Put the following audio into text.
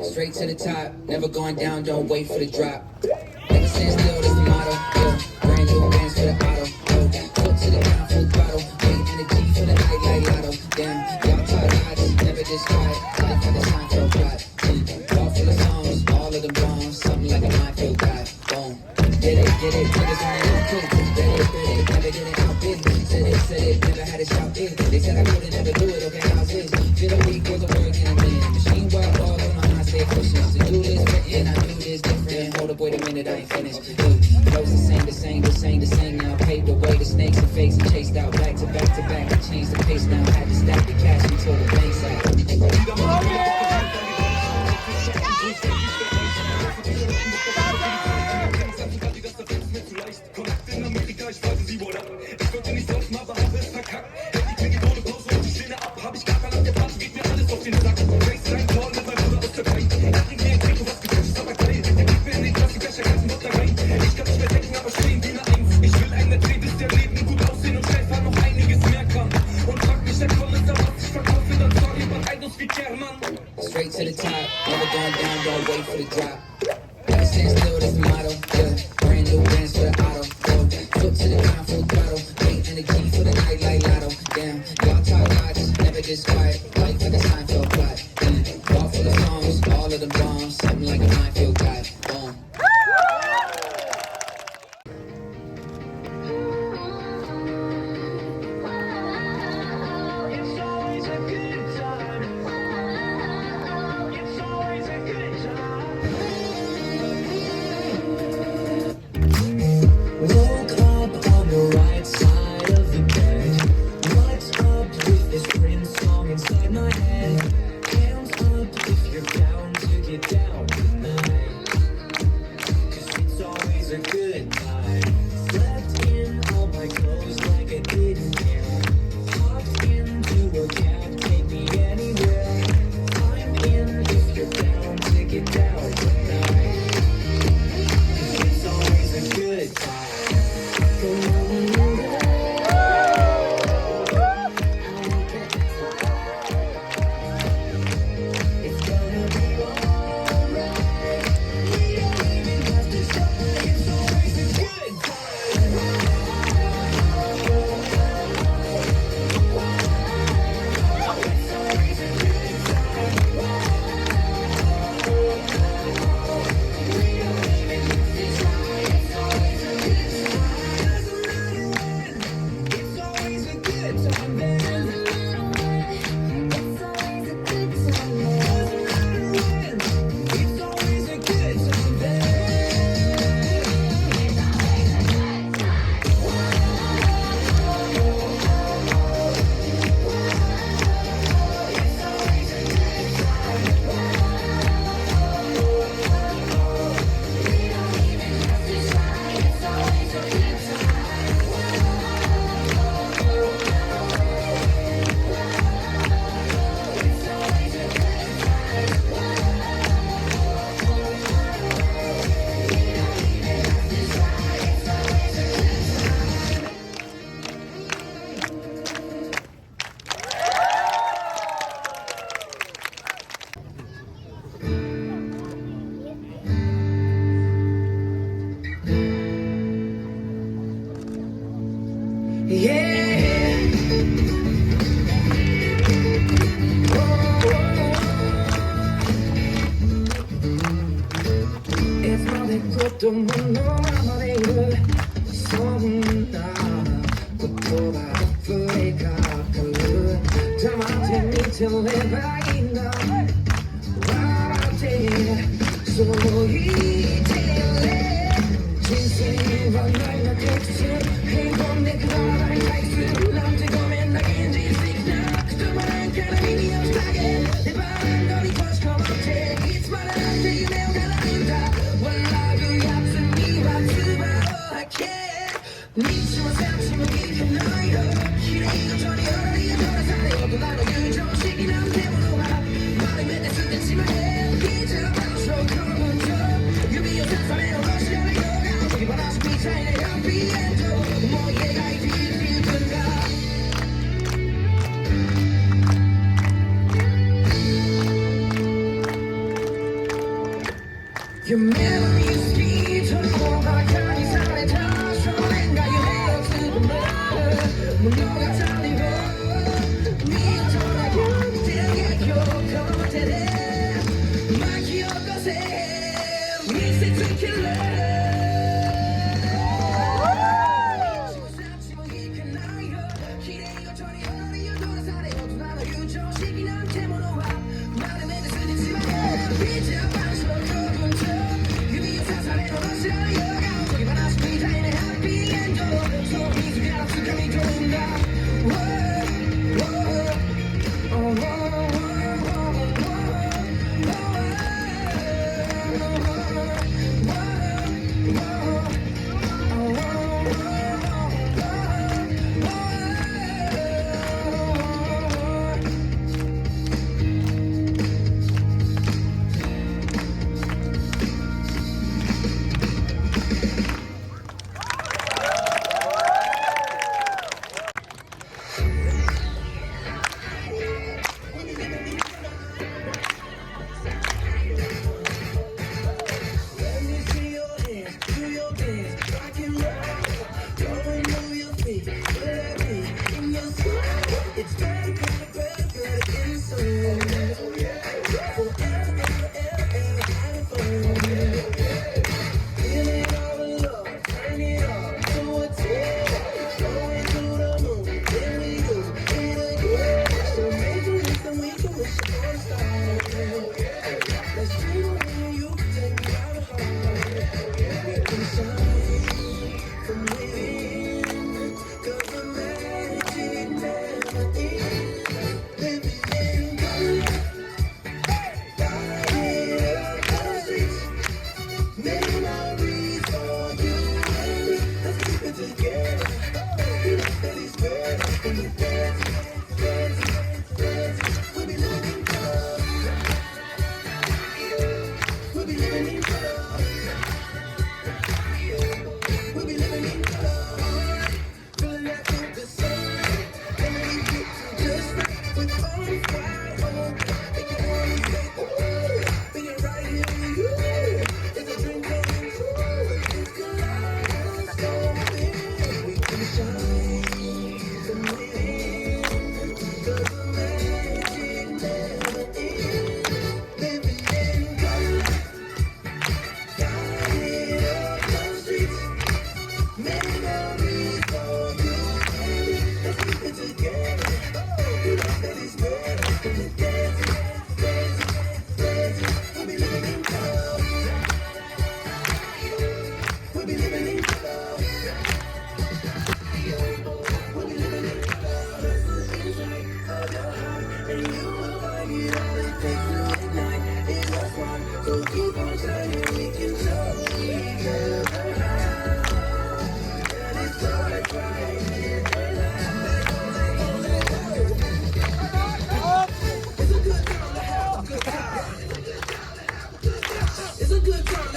Straight to the top, never going down, don't wait for the drop. Never stand still, that's the motto. Yeah. Brand new bands for the auto. Yeah. Foot to the ground, full throttle. Wait energy for the night like lotto. Damn, y'all talk odds, never just quiet. Life for the Seinfeld plot. All full of songs, all of them bombs. Something like a minefield guy. Boom. Get it, niggas on their own too. Bet it, never get it out business. Said it, never had a shout in. They said I couldn't never do it, okay, how's this? Feel a week was a work in a minute. Machine wild ball, don't know how to stay efficient. To do this written, I knew this different. Hold up, wait a minute, I ain't finished. Flows the same now. Paved the way to snakes and fakes and chased out. Back to back to back, I changed the pace now. Had to stack the cash until the bank's out. Straight to the top, never going down, don't wait for the drop. Never stand still, that's the motto. Yeah, brand new bands for the auto. Foot to the ground, full throttle. Wait energy for the night like lotto. Damn, y'all talk odds, never just quiet. Life for the Seinfeld plot. All full of songs, all of them bombs. Something like a minefield guy. Boom. Woke up on the right side of the bed. Lights up with this Prince song inside my head. Hands up if you're down to get down tonight. 또 너와 내일을 소문나 꽃보다 아프리카 그 담아대 밑에 레바인다 와라데 소이텔레 진실과 너의 텍스트 행복 내 그거랑 타이스 남자고 맨날 인지 시그널 그동안 가라미니 없다게 내 바람 너니 touch come up take it's my life you 내가 갈라인다 원라 그 얕은 미와 트바로 할게 니치와 삼치면 이게 너여 기레이가 전이 어리야 돌아서네 어떤 나로 유정식이 남 때문에 와 말이 맨날 쓰듯지만 해 기자 바로 검은 저 유비여 사산에 러시아를 여가 저기 바라서 비차이네 해피엔드 뭐 얘가 이리 힘든가 Your memory is key to the world I can't decide 다 설렌가 You have to the matter 너가 달리고 네가 돌아가 그대에게 기억하대 말 기억하세 미세 tequila It's a good time